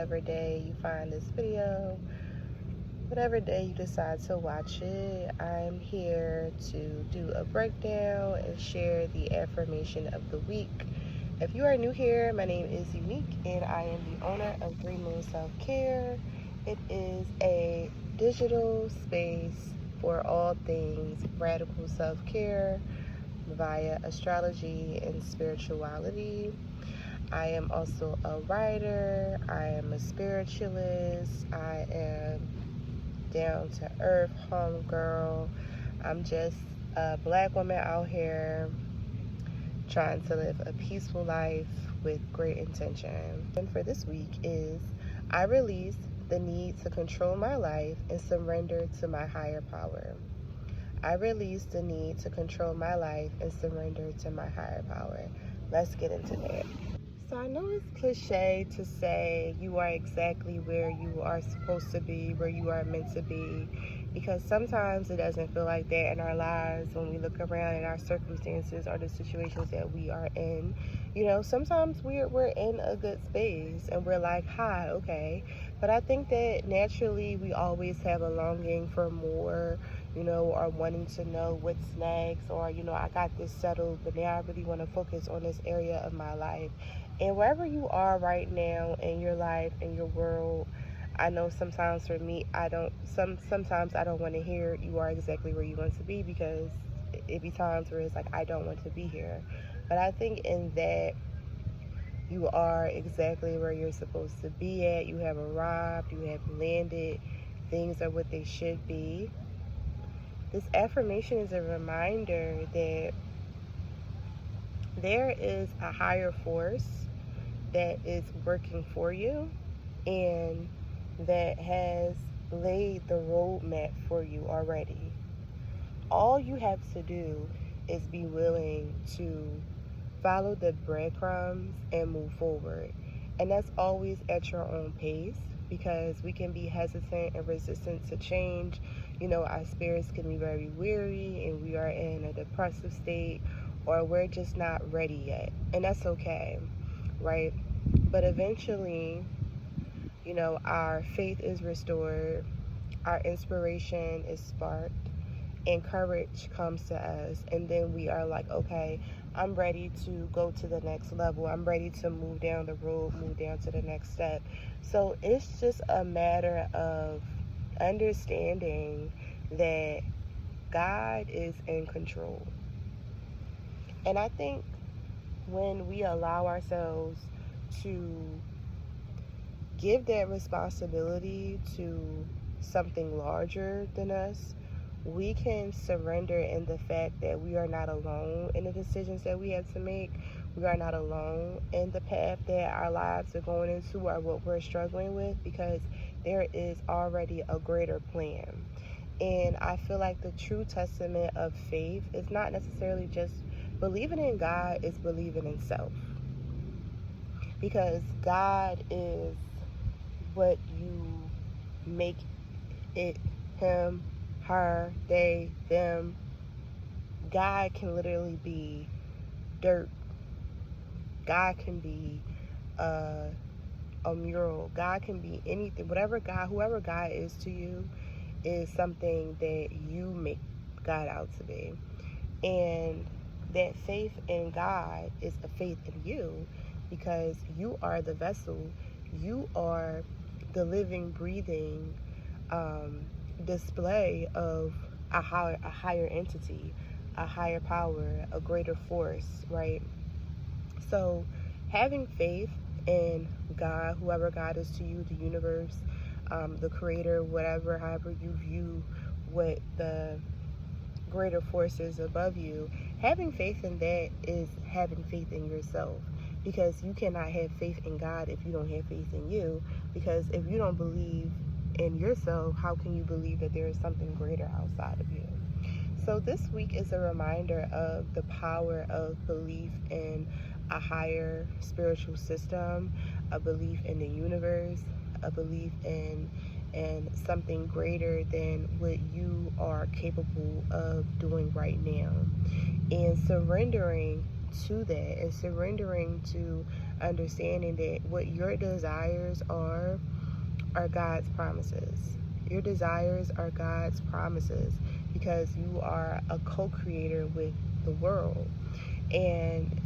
whatever day you find this video, whatever day you decide to watch it. I'm here to do a breakdown and share the affirmation of the week. If you are new here, my name is Unique and I am the owner of 3 Moon Self-Care. It is a digital space for all things radical self-care via astrology and spirituality. I am also a writer, I am a spiritualist, I am down to earth homegirl. I'm just a black woman out here trying to live a peaceful life with great intention. And for this week is I release the need to control my life and surrender to my higher power. I release the need to control my life and surrender to my higher power. Let's get into that. So I know it's cliche to say you are exactly where you are supposed to be, where you are meant to be, because sometimes it doesn't feel like that in our lives when we look around at our circumstances or the situations that we are in. You know, sometimes we're in a good space and we're like, hi, okay. But I think that naturally we always have a longing for more, you know, or wanting to know what's next, or, you know, I got this settled, but now I really want to focus on this area of my life. And wherever you are right now in your life, in your world, I know sometimes for me, sometimes I don't want to hear you are exactly where you want to be, because it be times where it's like, I don't want to be here. But I think in that you are exactly where you're supposed to be at. You have arrived, you have landed, things are what they should be. This affirmation is a reminder that there is a higher force that is working for you and that has laid the roadmap for you already. All you have to do is be willing to follow the breadcrumbs and move forward. And that's always at your own pace, because we can be hesitant and resistant to change. You know, our spirits can be very weary and we are in a depressive state, or we're just not ready yet. And that's okay, right? But eventually, you know, our faith is restored, our inspiration is sparked, and courage comes to us. And then we are like, okay, I'm ready to go to the next level. I'm ready to move down the road, move down to the next step. So it's just a matter of understanding that God is in control. And I think when we allow ourselves to give that responsibility to something larger than us, we can surrender in the fact that we are not alone in the decisions that we have to make. We are not alone in the path that our lives are going into or what we're struggling with, because there is already a greater plan. And I feel like the true testament of faith is not necessarily just believing in God, it's believing in self. Because God is what you make it, him, her, they, them. God can literally be dirt. God can be a mural. God can be anything. Whoever God is to you is something that you make God out to be. And that faith in God is a faith in you, because you are the vessel. You are the living, breathing display of a higher entity, a higher power, a greater force, right? So having faith in God, whoever God is to you, the universe, the creator, whatever, however you view what the greater forces above you, having faith in that is having faith in yourself. Because you cannot have faith in God if you don't have faith in you. Because if you don't believe in yourself, how can you believe that there is something greater outside of you? So this week is a reminder of the power of belief in a higher spiritual system, a belief in the universe, a belief in something greater than what you are capable of doing right now. And surrendering to that and surrendering to understanding that what your desires are God's promises. Your desires are God's promises because you are a co-creator with the world. And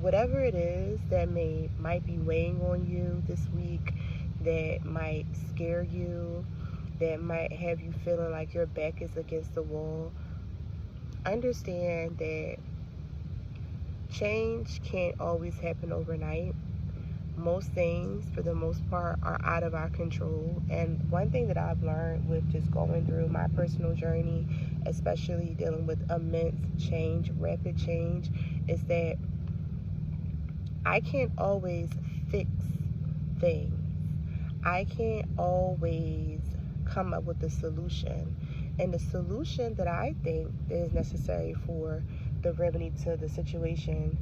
whatever it is that might be weighing on you this week, that might scare you, that might have you feeling like your back is against the wall, understand that change can't always happen overnight. Most things, for the most part, are out of our control. And one thing that I've learned with just going through my personal journey, especially dealing with immense change, rapid change, is that I can't always fix things. I can't always come up with a solution. And the solution that I think is necessary for the remedy to the situation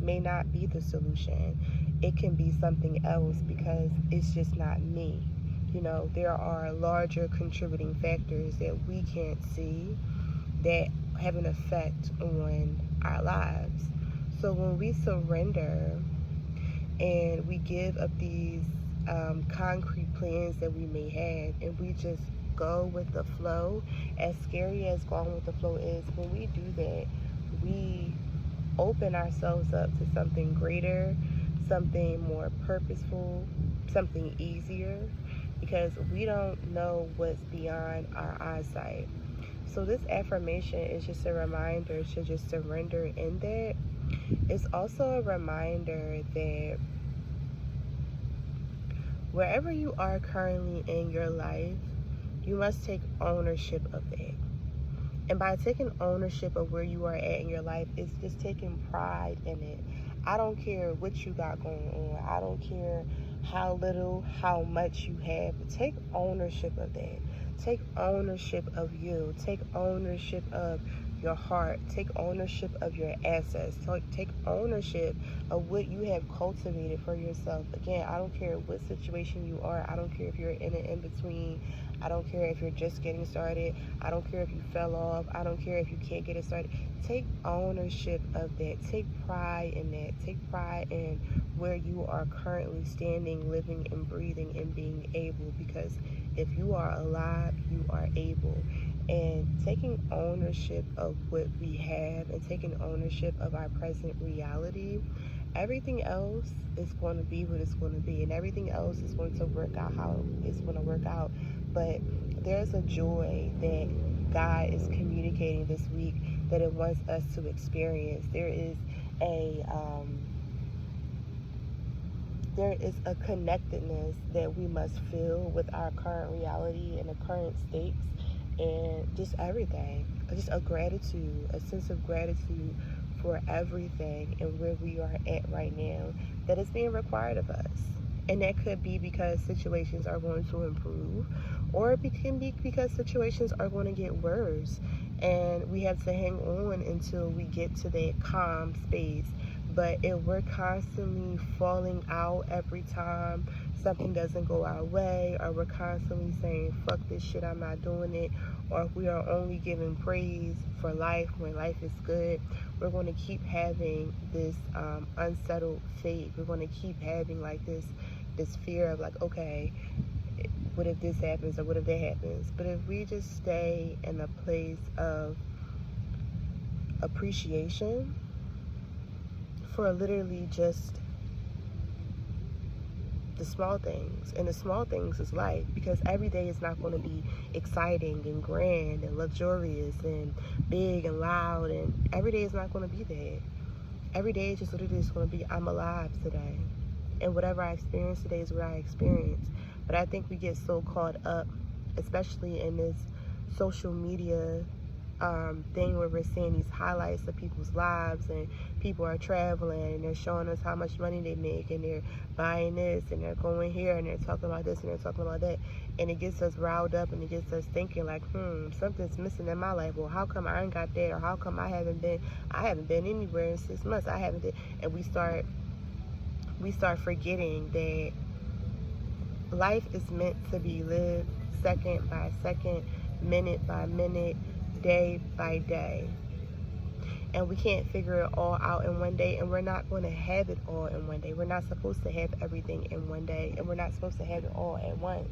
may not be the solution. It can be something else because it's just not me. You know, there are larger contributing factors that we can't see that have an effect on our lives. So when we surrender and we give up these concrete plans that we may have, and we just go with the flow, as scary as going with the flow is, when we do that, we open ourselves up to something greater, something more purposeful, something easier, because we don't know what's beyond our eyesight. So this affirmation is just a reminder to just surrender in that. It's also a reminder that wherever you are currently in your life, you must take ownership of that. And by taking ownership of where you are at in your life, it's just taking pride in it. I don't care what you got going on. I don't care how little, how much you have. Take ownership of that. Take ownership of you. Take ownership of your heart. Take ownership of your assets. Take ownership of what you have cultivated for yourself. Again, I don't care what situation you are. I don't care if you're in an in-between. I don't care if you're just getting started. I don't care if you fell off. I don't care if you can't get it started. Take ownership of that. Take pride in that. Take pride in where you are currently standing, living, and breathing, and being able. Because if you are alive, you are able. And taking ownership of what we have and taking ownership of our present reality, everything else is going to be what it's going to be, and everything else is going to work out how it's going to work out. But there's a joy that God is communicating this week that it wants us to experience. There is a connectedness that we must feel with our current reality and the current stakes, and just everything. Just a gratitude, a sense of gratitude for everything and where we are at right now that is being required of us. And that could be because situations are going to improve, or it can be because situations are going to get worse, and we have to hang on until we get to that calm space. But if we're constantly falling out every time something doesn't go our way, or we're constantly saying, fuck this shit, I'm not doing it, or if we are only giving praise for life when life is good, we're going to keep having this unsettled fate. We're going to keep having like this fear of like, okay, what if this happens or what if that happens? But if we just stay in a place of appreciation for literally just the small things, and the small things is life, because every day is not going to be exciting and grand and luxurious and big and loud, and every day is not going to be that. Every day is just literally just going to be, I'm alive today, and whatever I experience today is what I experience. But I think we get so caught up, especially in this social media thing where we're seeing these highlights of people's lives, and people are traveling and they're showing us how much money they make, and they're buying this and they're going here and they're talking about this and they're talking about that, and it gets us riled up and it gets us thinking like, something's missing in my life. Well, how come I ain't got that? Or how come I haven't been anywhere in 6 months? I haven't been. And we start forgetting that life is meant to be lived second by second, minute by minute, day by day. and we can't figure it all out in one day, and we're not going to have it all in one day. We're not supposed to have everything in one day, and we're not supposed to have it all at once.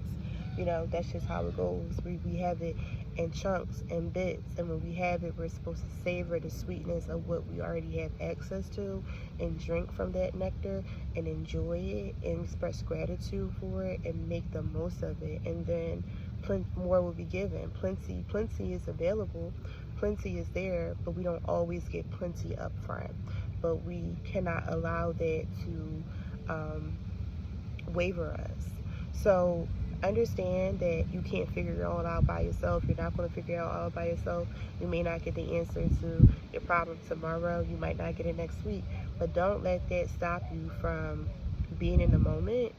You know, that's just how it goes. We have it in chunks and bits, and when we have it, we're supposed to savor the sweetness of what we already have access to and drink from that nectar and enjoy it and express gratitude for it and make the most of it. And then more will be given. Plenty is available. Plenty is there, but we don't always get plenty up front. But we cannot allow that to waver us. So understand that you can't figure it all out by yourself. You're not going to figure it all out by yourself. You may not get the answer to your problem tomorrow. You might not get it next week. But don't let that stop you from being in the moment.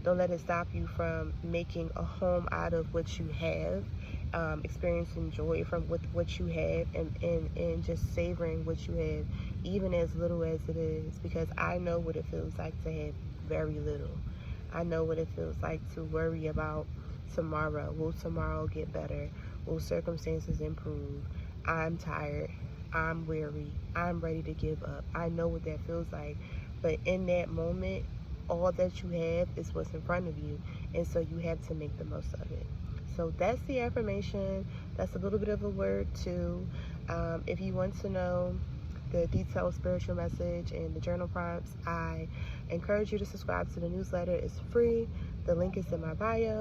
Don't let it stop you from making a home out of what you have, experiencing joy from with what you have, and just savoring what you have, even as little as it is. Because I know what it feels like to have very little. I know what it feels like to worry about tomorrow. Will tomorrow get better? Will circumstances improve? I'm tired. I'm weary. I'm ready to give up. I know what that feels like. But in that moment, all that you have is what's in front of you. And so you have to make the most of it. So that's the affirmation. That's a little bit of a word too. If you want to know the detailed spiritual message and the journal prompts, I encourage you to subscribe to the newsletter. It's free. The link is in my bio.